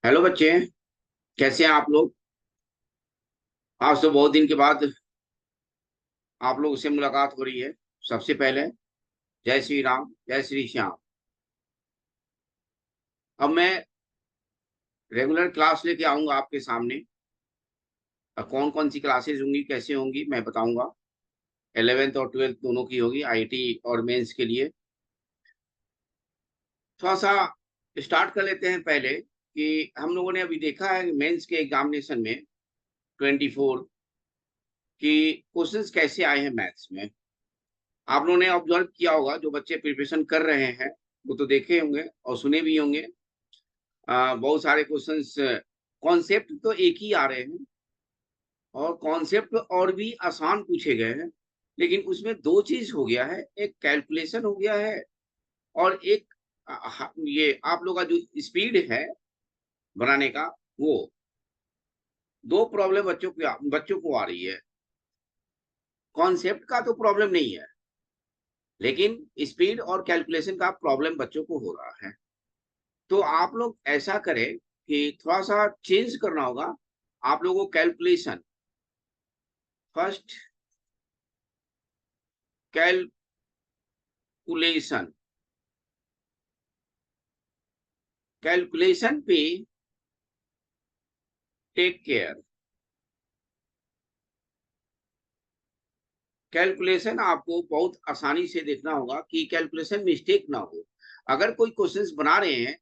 Hello बच्चे। कैसे हैं आप लोग? आज तो बहुत दिन के बाद आप लोगों से मुलाकात हो रही है। सबसे पहले जय श्री राम, जय श्री श्याम। अब मैं रेगुलर क्लास लेके आऊंगा आपके सामने। कौन कौन सी क्लासेस होंगी, कैसे होंगी, मैं बताऊंगा। 11th और 12th दोनों की होगी, आईटी और मेंस के लिए। थोड़ा सा स्टार्ट कर लेते हैं पहले कि हम लोगों ने अभी देखा है मेंस के एग्जामिनेशन में 24 की क्वेश्चंस कैसे आए हैं मैथ्स में। आप लोगों ने ऑब्जर्व किया होगा, जो बच्चे प्रिपरेशन कर रहे हैं वो तो देखे होंगे और सुने भी होंगे। बहुत सारे क्वेश्चंस, कॉन्सेप्ट तो एक ही आ रहे हैं और कॉन्सेप्ट और भी आसान पूछे गए हैं। लेकिन उसमें दो चीज हो गया है, एक कैलकुलेशन हो गया है और एक ये आप लोग का जो स्पीड है बनाने का, वो दो प्रॉब्लम बच्चों को आ रही है। कॉन्सेप्ट का तो प्रॉब्लम नहीं है, लेकिन स्पीड और कैलकुलेशन का प्रॉब्लम बच्चों को हो रहा है। तो आप लोग ऐसा करें कि थोड़ा सा चेंज करना होगा। आप लोगों को कैलकुलेशन, फर्स्ट कैलकुलेशन, कैलकुलेशन पे टेक केयर। कैलकुलेशन आपको बहुत आसानी से देखना होगा कि कैलकुलेशन मिस्टेक ना हो। अगर कोई क्वेश्चंस बना रहे हैं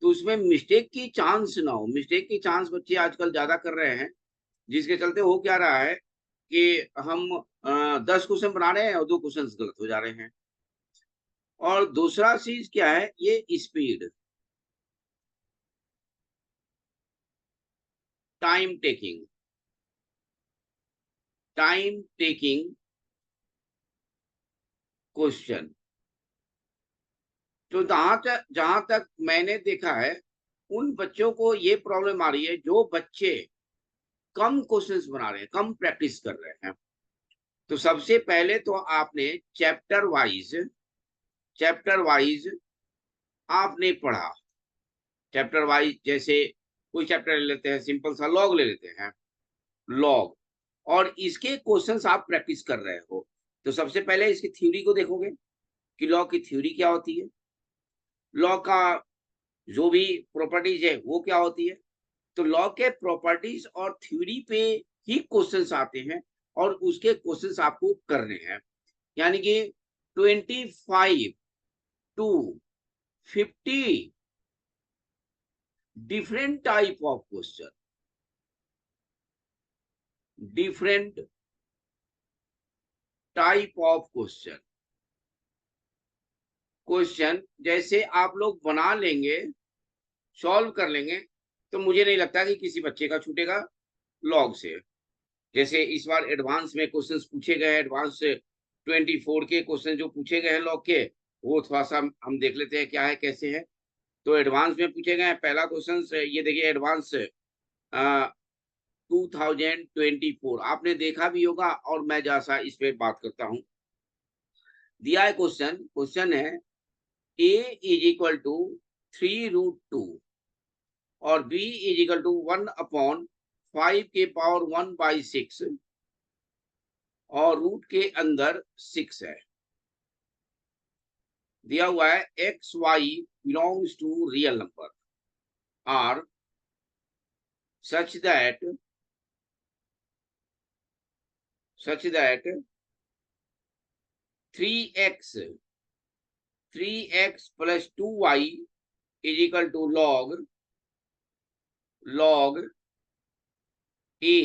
तो उसमें मिस्टेक की चांस ना हो। मिस्टेक की चांस बच्चे आजकल ज्यादा कर रहे हैं, जिसके चलते हो क्या रहा है कि हम 10 क्वेश्चन बना रहे हैं और 2 क्वेश्चन गलत हो जा रहे हैं। और दूसरा चीज क्या है, ये speed, time taking, time taking question. तो जहां तक मैंने देखा है, उन बच्चों को ये प्रॉब्लम आ रही है जो बच्चे कम क्वेश्चंस बना रहे हैं, कम प्रैक्टिस कर रहे हैं। तो सबसे पहले तो आपने चैप्टर वाइज आपने पढ़ा। चैप्टर वाइज जैसे कोई चैप्टर ले लेते हैं, सिंपल सा लॉग ले लेते हैं, लॉग। और इसके क्वेश्चंस आप प्रैक्टिस कर रहे हो। तो सबसे पहले इसकी थ्योरी को देखोगे कि लॉग की थ्योरी क्या होती है, लॉ का जो भी प्रॉपर्टीज है वो क्या होती है। तो लॉ के प्रॉपर्टीज और थ्योरी पे ही क्वेश्चंस आते हैं और उसके क्वेश्चंस आपको करने हैं। यानी कि 25 to 50 different type of question, different type of question. Question जैसे आप लोग बना लेंगे, सॉल्व कर लेंगे, तो मुझे नहीं लगता कि किसी बच्चे का छूटेगा लॉग से। जैसे इस बार एडवांस में क्वेश्चंस पूछे गए हैं, एडवांस 24 के क्वेश्चन जो पूछे गए हैं लॉग के, वो थोड़ा सा हम देख लेते हैं क्या है कैसे है। तो एडवांस में पूछे गए हैं, पहला क्वेश्चन ये देखिए, एडवांस 2024 आपने देखा भी होगा और मैं जैसा इस पे बात करता हूँ। दिया है क्वेश्चन, क्वेश्चन है a = 3√2 और b = 1/5 के पावर 1/6 और रूट के अंदर 6 है। दिया हुआ है x y belongs to real number R such that such that 3x 3x + 2y = log a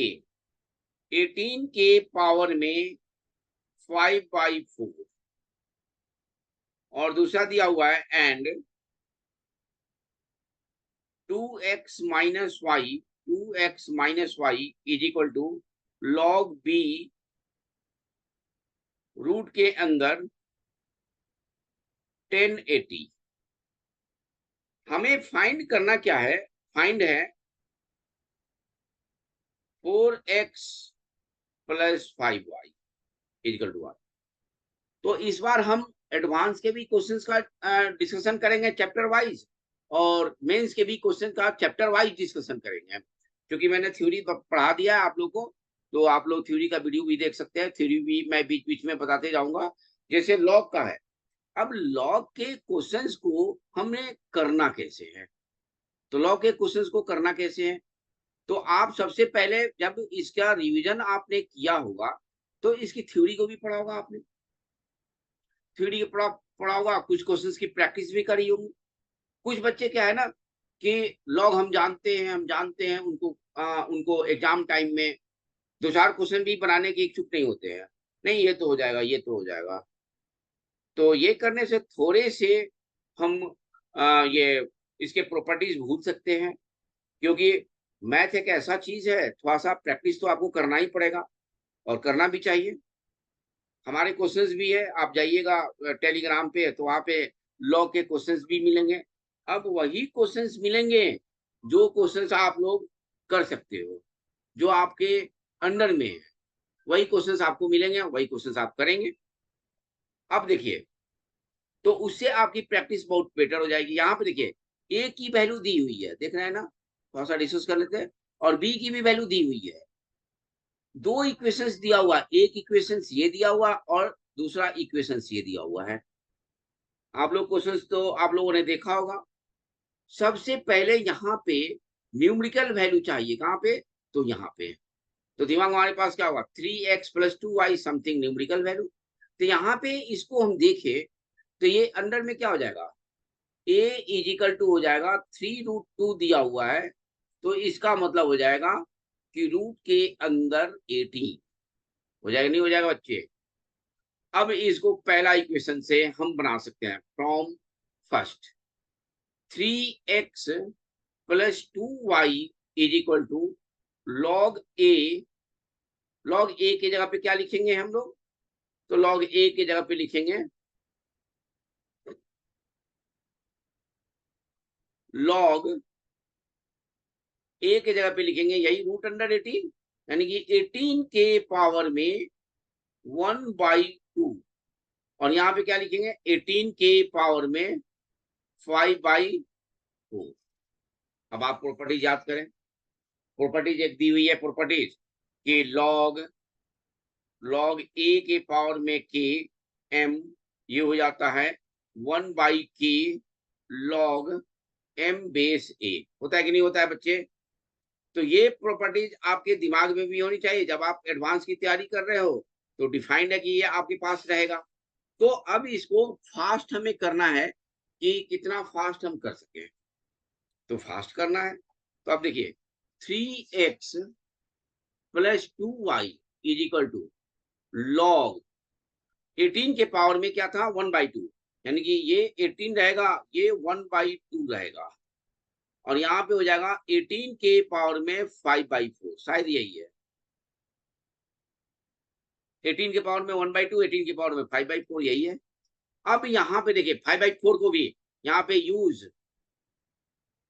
18 के पावर में 5/4। और दूसरा दिया हुआ है and 2x - y b root के अंदर 1080। हमें फाइंड करना क्या है, फाइंड है 4x + 5y = 1। तो इस बार हम एडवांस के भी क्वेश्चंस का डिस्कशन करेंगे चैप्टर वाइज, और मेंस के भी क्वेश्चन का चैप्टर वाइज डिस्कशन करेंगे, क्योंकि मैंने थ्योरी पढ़ा दिया है आप लोग को, तो आप लोग थ्योरी का वीडियो भी देख सकते हैं, थ्योरी भी मैं बीच बीच में बताते जाऊंगा। जैसे लॉग का है, अब लॉग के क्वेश्चंस को हमने करना कैसे है, तो लॉग के क्वेश्चंस को करना कैसे है, तो आप सबसे पहले जब इसका रिवीजन आपने किया होगा तो इसकी थ्योरी को भी पढ़ा होगा आपने, थ्योरी पढ़ा होगा, कुछ क्वेश्चंस की प्रैक्टिस भी करी होगी। कुछ बच्चे क्या है ना कि लॉग हम जानते हैं उनको एग्जाम टाइम में दो चार क्वेश्चन भी बनाने के इच्छुक नहीं होते हैं, नहीं ये तो हो जाएगा, ये तो हो जाएगा। तो ये करने से थोड़े से हम ये इसके प्रॉपर्टीज भूल सकते हैं, क्योंकि मैथ एक ऐसा चीज है, थोड़ा सा प्रैक्टिस तो आपको करना ही पड़ेगा और करना भी चाहिए। हमारे क्वेश्चंस भी है, आप जाइएगा टेलीग्राम पे तो वहाँ पे लॉ के क्वेश्चंस भी मिलेंगे। अब वही क्वेश्चंस मिलेंगे जो क्वेश्चंस आप लोग कर सकते हो, जो आपके अंडर में है, वही क्वेश्चंस आपको मिलेंगे, वही क्वेश्चंस आप करेंगे। अब देखिए, तो उससे आपकी प्रैक्टिस बहुत बेटर हो जाएगी। यहाँ पे देखिए ए की वैल्यू दी हुई है, देख रहे हैं ना, थोड़ा सा डिस्कस कर लेते हैं, और बी की भी वैल्यू दी हुई है। दो इक्वेशंस दिया हुआ, एक इक्वेशंस ये दिया हुआ और दूसरा इक्वेशंस ये दिया हुआ है। आप लोग क्वेश्चंस तो आप लोगों ने देखा होगा। सबसे पहले यहाँ पे न्यूमेरिकल वैल्यू चाहिए, कहाँ पे, तो यहाँ पे। तो दिमाग हमारे पास क्या होगा, 3x+2y समथिंग न्यूमेरिकल वैल्यू। तो यहाँ पे इसको हम देखें तो ये अंडर में क्या हो जाएगा, a इजिकल टू हो जाएगा 3√2 दिया हुआ है, तो इसका मतलब हो जाएगा कि रूट के अंदर 18 हो जाएगा, नहीं हो जाएगा बच्चे। अब इसको पहला इक्वेशन से हम बना सकते हैं, from first 3x+2y is equal to log a की जगह पे क्या लिखेंगे हम लोग, तो log a की जगह पे लिखेंगे log a की जगह पे लिखेंगे यही √18, यानी कि 18 के पावर में 1/2, और यहाँ पे क्या लिखेंगे 18 के पावर में 5/4। अब आप प्रॉपर्टीज याद करें, प्रॉपर्टीज एक दी हुई है, प्रॉपर्टीज कि log a के पावर में k m, ये हो जाता है 1/k log m base a, होता है कि नहीं होता है बच्चे। तो ये प्रॉपर्टीज आपके दिमाग में भी होनी चाहिए, जब आप एडवांस की तैयारी कर रहे हो तो डिफाइंड है कि ये आपके पास रहेगा। तो अब इसको फास्ट हमें करना है कि कितना फास्ट हम कर सके, तो फास्ट करना है। तो अब देखिए 3x+2y is equal to log 18 के पावर में क्या था 1/2, यानी कि ये 18 रहेगा, ये 1/2 रहेगा, और यहाँ पे हो जाएगा 18 के पावर में 5/4, शायद यही है। 18 के पावर में 1/2, 18 के पावर में 5/4, यही है। अब यहाँ पे देखिए 5/4 को भी यहाँ पे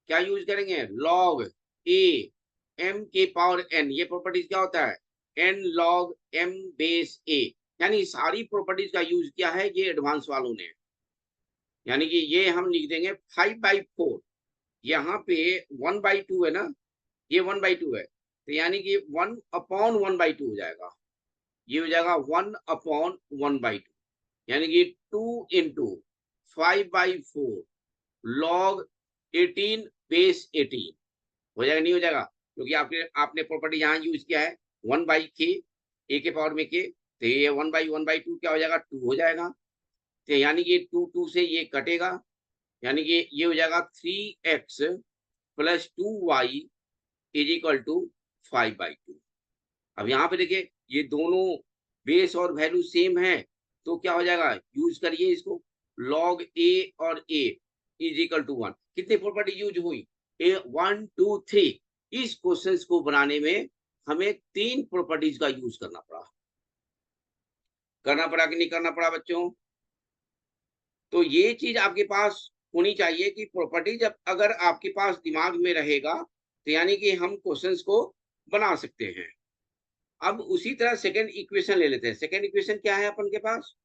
क्या यूज करेंगे, log a m के पावर n, ये प्रॉपर्टीज क्या होता है, n log m base a, यानी सारी प्रॉपर्टीज का यूज किया है ये एडवांस वालों ने, यानी कि ये हम लिख देंगे 5/4, यहाँ पे 1/2 है ना, ये 1/2 है, तो यानी कि 1/1/2 हो जाएगा, ये हो जाएगा 1/1/2, यानी कि 2 × 5/4 log 18 बेस 18 हो जाएगा, नहीं हो जाएगा, क्योंकि आपने प्रॉपर्टी यहाँ यूज किया है 1/k, a के पावर में k, तो ये 1/1/2 क्या हो जाएगा, 2 हो जाएगा, तो यानी कि 2 से ये कटेगा, यानी कि ये हो जाएगा 3x+2y इज इक्वल टू 5/2। अब यहाँ पे देखिए ये दोनों बेस और वैल्यू सेम है, तो क्या हो जाएगा, यूज करिए इसको, log a और a इज इक्वल टू 1, कितनी प्रॉपर्टी यूज हुई, ए 1 2 3। इस क्वेश्चन को बनाने में हमें 3 प्रॉपर्टीज का यूज करना पड़ा कि नहीं करना पड़ा बच्चों। तो ये चीज आपके पास होनी चाहिए कि प्रॉपर्टी जब अगर आपके पास दिमाग में रहेगा तो यानी कि हम क्वेश्चंस को बना सकते हैं। अब उसी तरह सेकंड इक्वेशन ले लेते हैं। सेकंड इक्वेशन क्या है अपन के पास,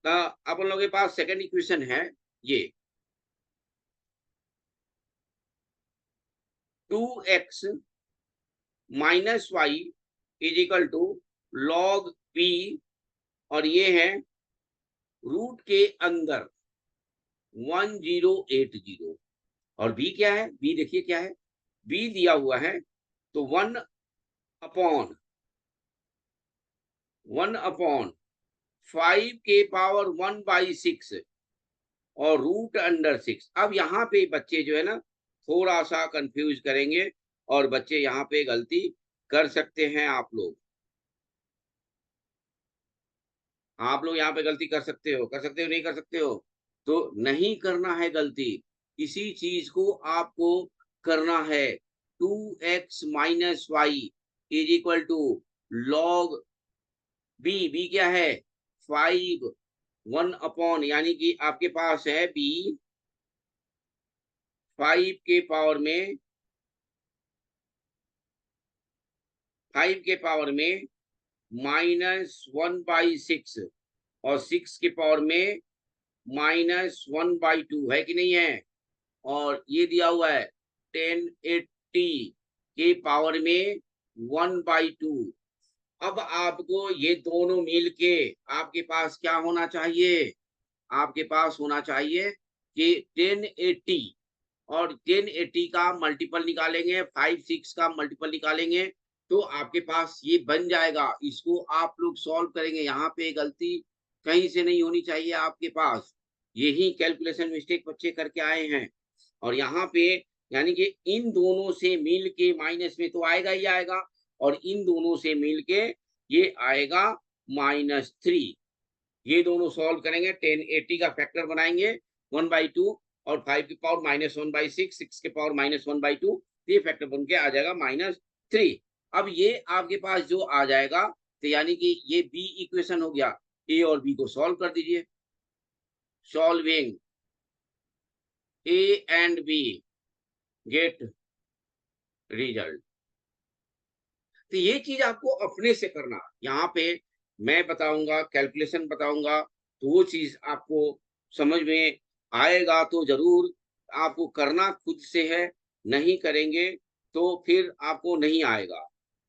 अपन लोगों के पास सेकंड इक्वेशन है ये 2x minus y is equal to log b, और ये है रूट के अंदर 1080, और b क्या है, b देखिए क्या है, b दिया हुआ है तो 1 अपॉन 5 के पावर 1/6 और रूट अंडर 6। अब यहाँ पे बच्चे जो है ना थोड़ा सा कंफ्यूज करेंगे, और बच्चे यहाँ पे गलती कर सकते हैं। आप लोग यहाँ पे गलती कर सकते हो, नहीं कर सकते हो? तो नहीं करना है गलती, इसी चीज को आपको करना है। 2x minus y is equal to log b क्या है 5, 1 अपॉन, यानी कि आपके पास है b 5 के पावर में -1/6 और 6 के पावर में -1/2 है कि नहीं है? और ये दिया हुआ है 1080 के पावर में 1/2। अब आपको ये दोनों मिल के आपके पास क्या होना चाहिए? आपके पास होना चाहिए कि 1080 और 1080 का मल्टीपल निकालेंगे, 5 6 का मल्टीपल निकालेंगे, तो आपके पास ये बन जाएगा। इसको आप लोग सॉल्व करेंगे, यहाँ पे गलती कहीं से नहीं होनी चाहिए आपके पास। यही कैलकुलेशन मिस्टेक बच्चे करके आए हैं। और यहाँ पे यानी कि इन दोनों से मिल के माइनस में तो आएगा ही आएगा, और इन दोनों से मिल के ये आएगा -3। ये दोनों सॉल्व करेंगे, 1080 का फैक्टर बनाएंगे 1/2 और 5 की पावर -1/6, 6 के पावर -1/2, ये फैक्टर बन के आ जाएगा -3। अब ये आपके पास जो आ जाएगा, तो यानी कि ये बी इक्वेशन हो गया। ए और बी को सॉल्व कर दीजिए। Solving a and b get result. तो ये चीज आपको अपने से करना, यहाँ पे मैं बताऊंगा, कैलकुलेशन बताऊंगा, तो वो चीज आपको समझ में आएगा तो जरूर। आपको करना खुद से है, नहीं करेंगे तो फिर आपको नहीं आएगा।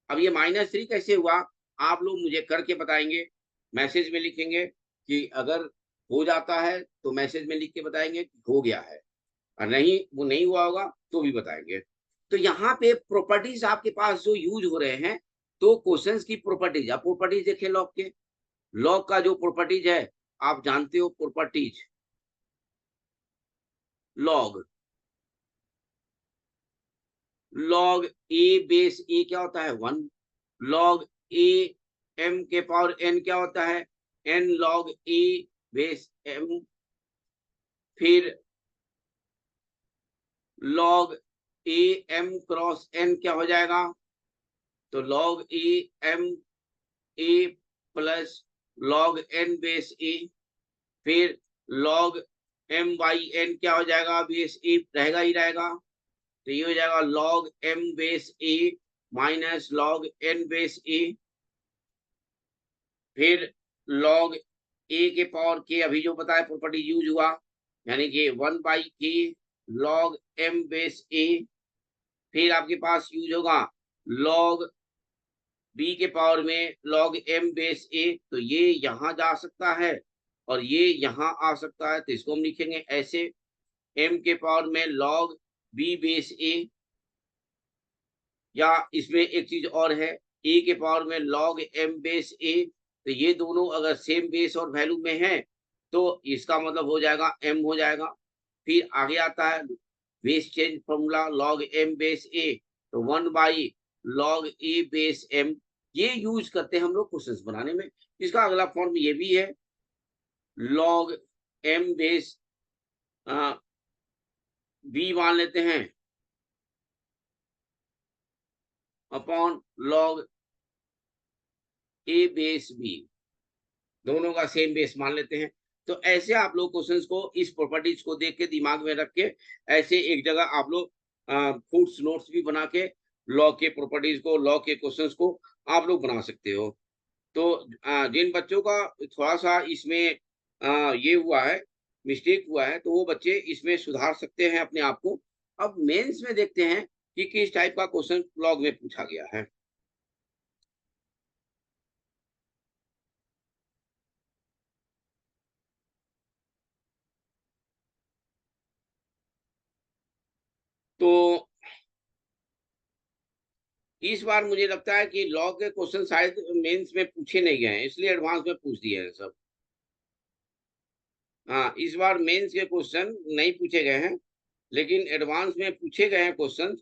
अब ये -3 कैसे हुआ, आप लोग मुझे करके बताएंगे, मैसेज में लिखेंगे कि अगर हो जाता है तो मैसेज में लिख के बताएंगे कि हो गया है, और नहीं वो नहीं हुआ होगा तो भी बताएंगे। तो यहाँ पे प्रॉपर्टीज आपके पास जो यूज हो रहे हैं, तो क्वेश्चंस की प्रॉपर्टीज, आप प्रॉपर्टीज देखें लॉग के, लॉग का जो प्रॉपर्टीज है आप जानते हो, properties log, log A base A क्या होता है 1, लॉग ए एम के पावर एन क्या होता है n log A base M, फिर log A M cross n क्या हो जाएगा, तो log A M A plus log n base A, फिर लॉग एम बाई एन क्या हो जाएगा, बेस ए रहेगा ही रहेगा, तो ये हो जाएगा log M base A minus log n base A, फिर लॉग ए के पावर के, अभी जो बताया प्रॉपर्टी यूज हुआ, यानी कि 1/k log M base A, फिर आपके पास यूज होगा लॉग बी के पावर में लॉग एम बेस ए, तो ये यहाँ जा सकता है और ये यहाँ आ सकता है, तो इसको हम लिखेंगे ऐसे, एम के पावर में लॉग बी बेस ए, या इसमें एक चीज और है, ए के पावर में लॉग एम बेस ए, तो ये दोनों अगर सेम बेस और वैल्यू में है तो इसका मतलब हो जाएगा एम हो जाएगा। फिर आगे आता है base change formula log M base A, तो 1/log ए बेस एम, ये यूज करते हैं हम लोग क्वेश्चंस बनाने में। इसका अगला फॉर्म ये भी है लॉग एम बेस बी मान लेते हैं upon log A base B, दोनों का सेम बेस मान लेते हैं। तो ऐसे आप लोग क्वेश्चंस को इस प्रॉपर्टीज को देख के दिमाग में रख के ऐसे एक जगह आप लोग फुट्स नोट्स भी बना के लॉ के प्रॉपर्टीज को, लॉ के क्वेश्चंस को आप लोग बना सकते हो। तो जिन बच्चों का थोड़ा सा इसमें ये हुआ है, मिस्टेक हुआ है, तो वो बच्चे इसमें सुधार सकते हैं अपने आप को। अब मेंस में देखते हैं कि किस टाइप का क्वेश्चन लॉग में पूछा गया है। तो इस बार मुझे लगता है कि लॉ के क्वेश्चन शायद मेंस में पूछे नहीं गए हैं, इसलिए एडवांस में पूछ दिए हैं सब। हाँ, इस बार मेंस के क्वेश्चन नहीं पूछे गए हैं, लेकिन एडवांस में पूछे गए हैं क्वेश्चन।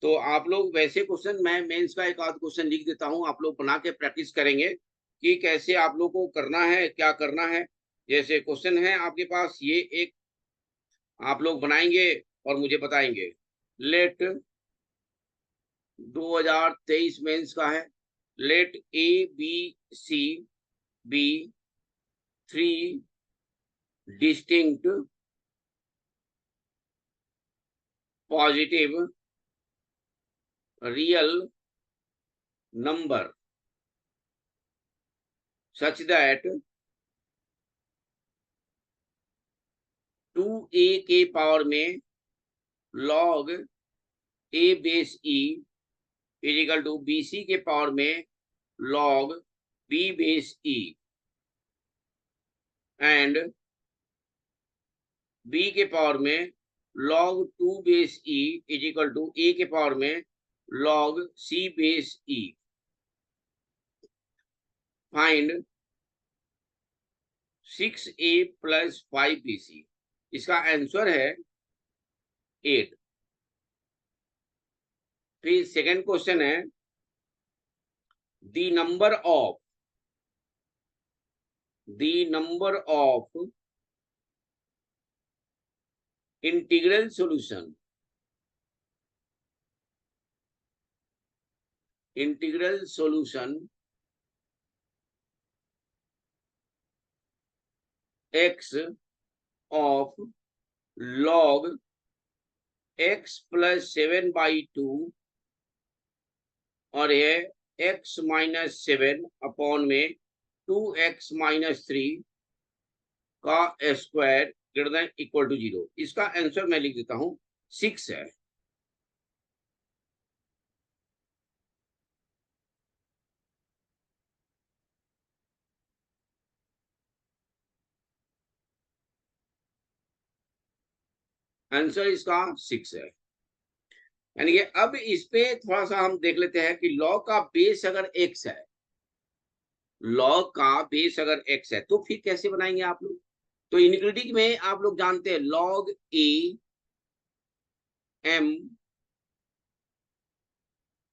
तो आप लोग वैसे क्वेश्चन, मैं मेंस का एक आध क्वेश्चन लिख देता हूँ, आप लोग बना के प्रैक्टिस करेंगे कि कैसे आप लोग को करना है, क्या करना है। जैसे क्वेश्चन है आपके पास, ये एक आप लोग बनाएंगे और मुझे बताएंगे। लेट 2023 मेंस का है। Let a b c be three distinct positive real number such that 2a के पावर में log a base e is equal to bc के पावर में log b base e and b के power में log 2 base e is equal to a के power में log c base e। Find 6a plus 5bc। इसका answer है 8। फिर second question है, the number of integral solution x of log x plus 7/2 और ये x माइनस 7 अपॉन में 2x minus 3 का square greater than equal to 0। इसका answer मैं लिख देता हूं, 6 है। आंसर इसका 6 है। यानी कि अब इस पे थोड़ा सा हम देख लेते हैं कि लॉग का बेस अगर x है, लॉग का बेस अगर x है तो फिर कैसे बनाएंगे आप लोग। तो इनइक्वालिटी में आप लोग जानते हैं log a m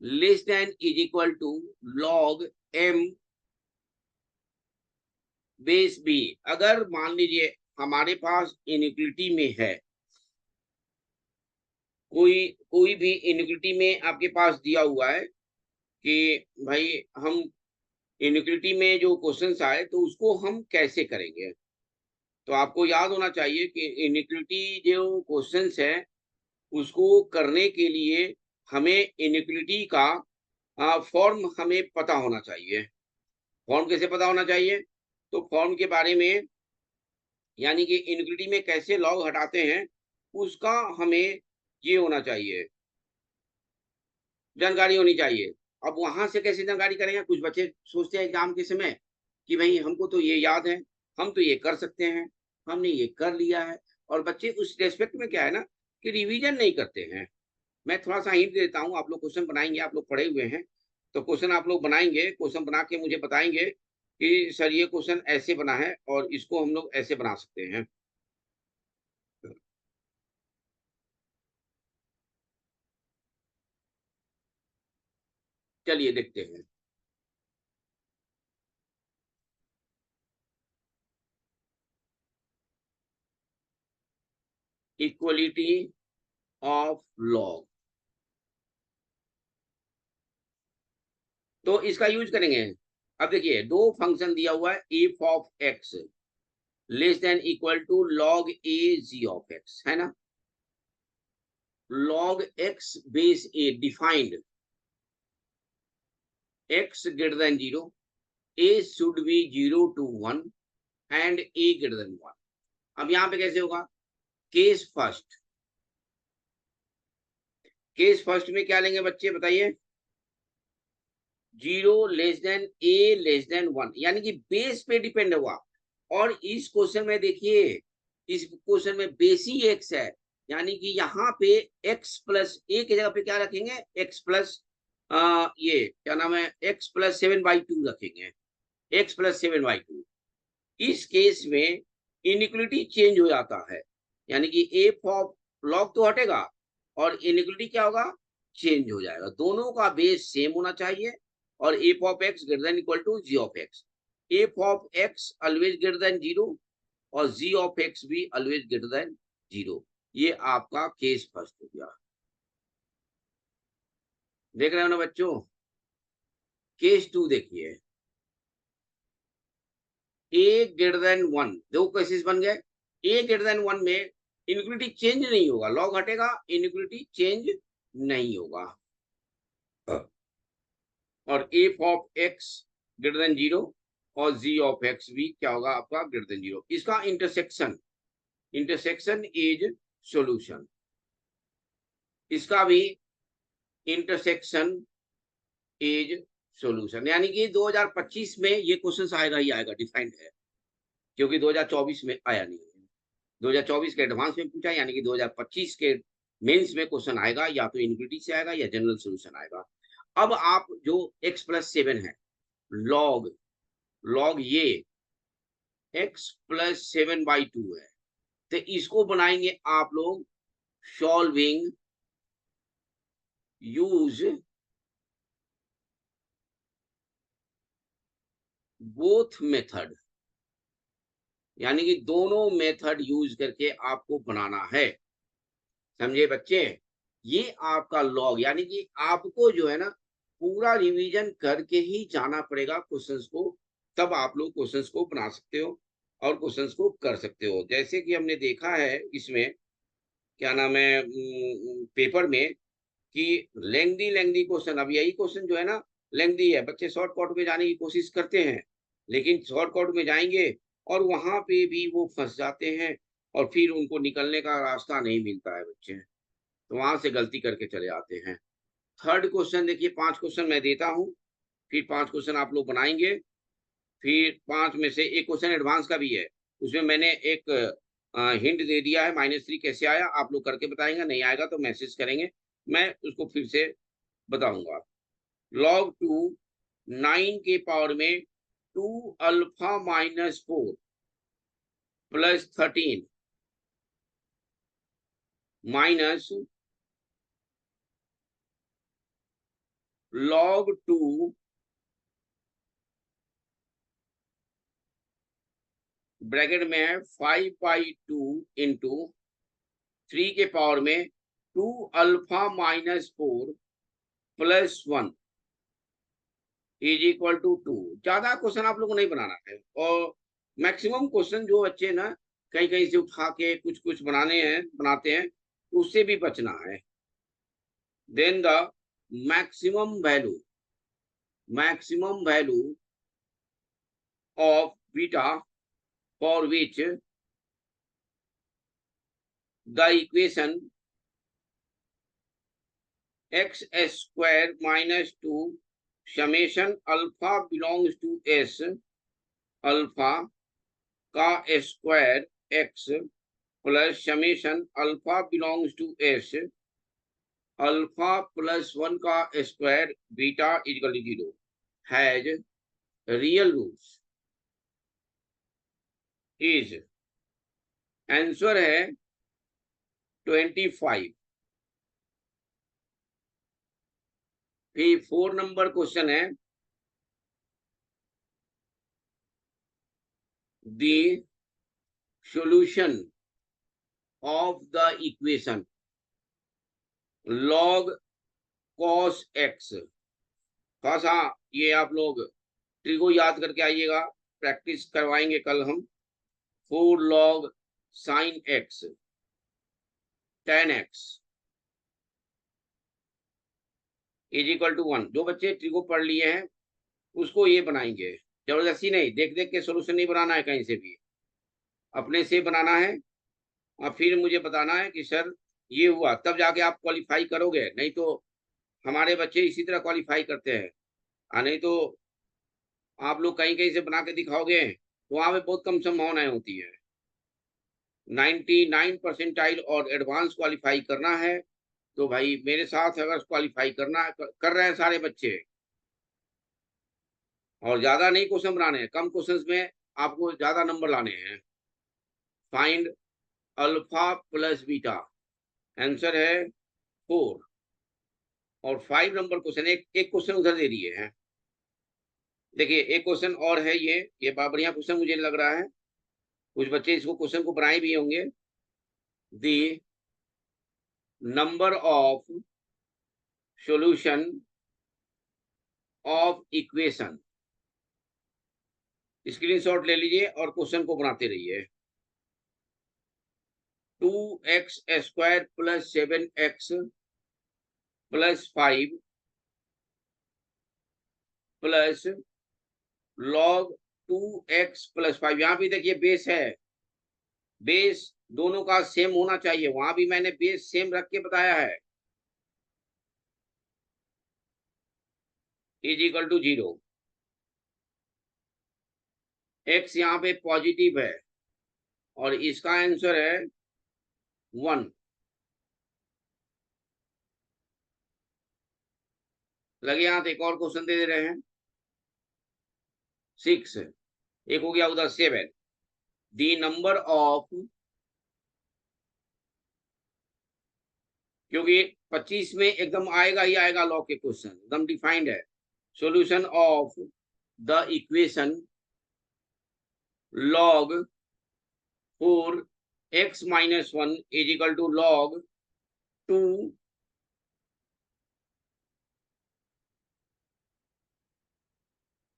less than is equal to log m base b। अगर मान लीजिए हमारे पास इनइक्वालिटी में है, कोई भी इनइक्वालिटी में आपके पास दिया हुआ है कि भाई हम इनइक्वालिटी में जो क्वेश्चंस आए तो उसको हम कैसे करेंगे। तो आपको याद होना चाहिए कि इनइक्वालिटी जो क्वेश्चंस है उसको करने के लिए हमें इनइक्वालिटी का फॉर्म हमें पता होना चाहिए। फॉर्म कैसे पता होना चाहिए, तो फॉर्म के बारे में, यानी कि इनइक्वालिटी में कैसे लॉग हटाते हैं उसका हमें ये होना चाहिए, जानकारी होनी चाहिए। अब वहां से कैसे जानकारी करेंगे, कुछ बच्चे सोचते हैं एग्जाम के समय कि भाई हमको तो ये याद है, हम तो ये कर सकते हैं, हमने ये कर लिया है। और बच्चे उस रेस्पेक्ट में क्या है ना कि रिवीजन नहीं करते हैं। मैं थोड़ा सा हिंट देता हूँ, आप लोग क्वेश्चन बनाएंगे, आप लोग पढ़े हुए हैं तो क्वेश्चन आप लोग बनाएंगे, क्वेश्चन बना के मुझे बताएंगे कि सर ये क्वेश्चन ऐसे बना है और इसको हम लोग ऐसे बना सकते हैं। चलिए देखते हैं। इक्वलिटी ऑफ लॉग, तो इसका यूज करेंगे। अब देखिए दो फंक्शन दिया हुआ है, f of x less than equal to log a g of x, है ना। Log x base a defined x greater than 0, a should be 0 to 1 and a greater than 1। अब यहाँ पे कैसे होगा, केस फर्स्ट, केस फर्स्ट में क्या लेंगे बच्चे बताइए? 0 a <1, यानी कि बेस पे डिपेंड हुआ। और इस क्वेश्चन में देखिए, इस क्वेश्चन में बेस ही x है, यानी कि यहाँ पे x प्लस a की जगह पे क्या रखेंगे? x प्लस ये क्या नाम है, x प्लस 7/2 रखेंगे, x प्लस 7/2। इस केस में इनिक्विलिटी चेंज हो जाता है, यानी कि एफ ऑफ लॉग तो हटेगा और इनिक्विलिटी क्या होगा? चेंज हो जाएगा। दोनों का बेस सेम होना चाहिए और f of x greater than equal to g of x. F of x always greater than zero और जी ऑफ एक्स भी ऑलवेज ग्रेटर देन जीरो। ये आपका केस फर्स्ट हो गया। देख रहे हो ना बच्चों? केस टू देखिए, ए ग्रेटर देन 1। दो केसेस बन गए। ए ग्रेटर देन 1 में इनिक्विलिटी चेंज नहीं होगा, लॉग हटेगा, इनिक्विलिटी चेंज नहीं होगा। और f of x greater than zero और जी ऑफ एक्स भी क्या होगा आपका? Greater than zero. इसका इंटरसेक्शन, इंटरसेक्शन इज सॉल्यूशन। इसका भी इंटरसेक्शन इज सॉल्यूशन, यानी कि 2025 में ये क्वेश्चन आएगा ही आएगा, डिफाइंड है, क्योंकि 2024 में आया नहीं है। 2024 के एडवांस में पूछा, यानी कि 2025 के मेंस में क्वेश्चन आएगा, या तो इनविटी से आएगा या जनरल सॉल्यूशन आएगा। अब आप जो x प्लस 7 है, लॉग लॉग ये x प्लस 7/2 है, तो इसको बनाएंगे आप लोग सॉल्विंग यूज बोथ मेथड, यानी कि दोनों मेथड यूज करके आपको बनाना है। समझे बच्चे? ये आपका लॉग, यानी कि आपको जो है ना पूरा रिवीजन करके ही जाना पड़ेगा क्वेश्चंस को, तब आप लोग क्वेश्चंस को बना सकते हो और क्वेश्चंस को कर सकते हो। जैसे कि हमने देखा है इसमें क्या नाम है पेपर में कि लेंथी लेंथी क्वेश्चन, अब यही क्वेश्चन जो है ना लेंथी है, बच्चे शॉर्टकट में जाने की कोशिश करते हैं, लेकिन शॉर्टकट में जाएंगे और वहां पे भी वो फंस जाते हैं और फिर उनको निकलने का रास्ता नहीं मिलता है बच्चे, तो वहां से गलती करके चले आते हैं। थर्ड क्वेश्चन देखिए, 5 क्वेश्चन मैं देता हूँ, फिर 5 क्वेश्चन आप लोग बनाएंगे। फिर 5 में से एक क्वेश्चन एडवांस का भी है, उसमें मैंने एक हिंट दे दिया है, -3 कैसे आया आप लोग करके बताएंगे, नहीं आएगा तो मैसेज करेंगे, मैं उसको फिर से बताऊंगा। log 2 9 के पावर में 2 alpha -4 plus 13 minus log 2 bracket में है 5/2 इंटू 3 के पावर में 2 alpha -4 plus 1 is equal to 2। ज्यादा क्वेश्चन आप लोगों को नहीं बनाना है, और मैक्सिमम क्वेश्चन जो बच्चे ना कहीं कहीं से उठा के कुछ कुछ बनाते हैं, उससे भी बचना है। Then the maximum value maximum value of beta for which the equation x square -2 summation alpha belongs to S alpha का square x plus summation alpha belongs to S alpha plus 1 का square beta equal to 0 has real roots is, answer है 25। फिर 4 नंबर question है, the solution of the equation log cos x। खास हाँ, ये आप लोग ट्रिको याद करके आइएगा, प्रैक्टिस करवाएंगे कल हम। 4 log sin x tan x is equal to 1। जो बच्चे ट्रिको पढ़ लिए हैं उसको ये बनाएंगे, जबरदस्ती नहीं, देख देख के सोल्यूशन नहीं बनाना है, कहीं से भी अपने से बनाना है। और फिर मुझे बताना है कि सर ये हुआ तब जाके आप क्वालिफाई करोगे, नहीं तो हमारे बच्चे इसी तरह क्वालिफाई करते हैं। नहीं तो आप लोग कहीं कहीं से बना के दिखाओगे तो वहां पे बहुत कम संभावनाएं होती है। 99 परसेंटाइल और एडवांस क्वालिफाई करना है तो भाई मेरे साथ अगर क्वालिफाई कर रहे हैं सारे बच्चे, और ज्यादा नहीं क्वेश्चन बनाने हैं, कम क्वेश्चंस में आपको ज्यादा नंबर लाने हैं। Find alpha plus beta, answer है 4। और 5 नंबर क्वेश्चन, एक क्वेश्चन उधर दे दिए हैं। देखिए एक क्वेश्चन और है, ये बड़ा बढ़िया क्वेश्चन मुझे लग रहा है, कुछ बच्चे इसको क्वेश्चन को बनाए भी होंगे। The number of solution of equation, screenshot ले लीजिए और क्वेश्चन को बनाते रहिए। 2x square plus 7x plus 5 plus log 2x plus 5, यहाँ भी देखिए बेस है, बेस दोनों का सेम होना चाहिए, वहां भी मैंने बेस सेम रख के बताया है, इज इक्वल टू 0। x यहाँ पे पॉजिटिव है और इसका आंसर है 1। लगे यहाँ एक और क्वेश्चन दे रहे हैं। 6, एक हो गया उधर 7। दी नंबर ऑफ, क्योंकि 25 में एकदम आएगा ही आएगा, लॉ के क्वेश्चन एकदम डिफाइंड है। Solution of the equation log 4x minus 1 is equal to log 2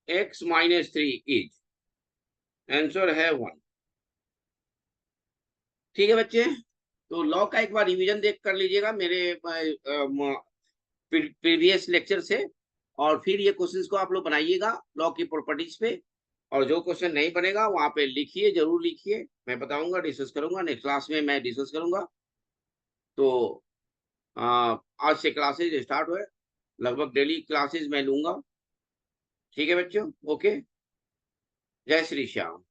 x minus 3 is, answer है 1। ठीक है बच्चे, तो लॉ का एक बार रिवीजन देख कर लीजिएगा मेरे प्रीवियस लेक्चर से, और फिर ये क्वेश्चंस को आप लोग बनाइएगा लॉ की प्रॉपर्टीज पे। और जो क्वेश्चन नहीं बनेगा वहां पे लिखिए, जरूर लिखिए, मैं बताऊंगा, डिस्कस करूंगा, नेक्स्ट क्लास में मैं डिस्कस करूंगा। तो आज से क्लासेज स्टार्ट हुए, लगभग डेली क्लासेज मैं लूंगा। ठीक है बच्चों, ओके, जय श्री श्याम,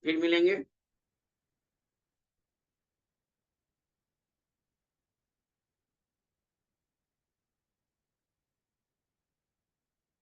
फिर मिलेंगे।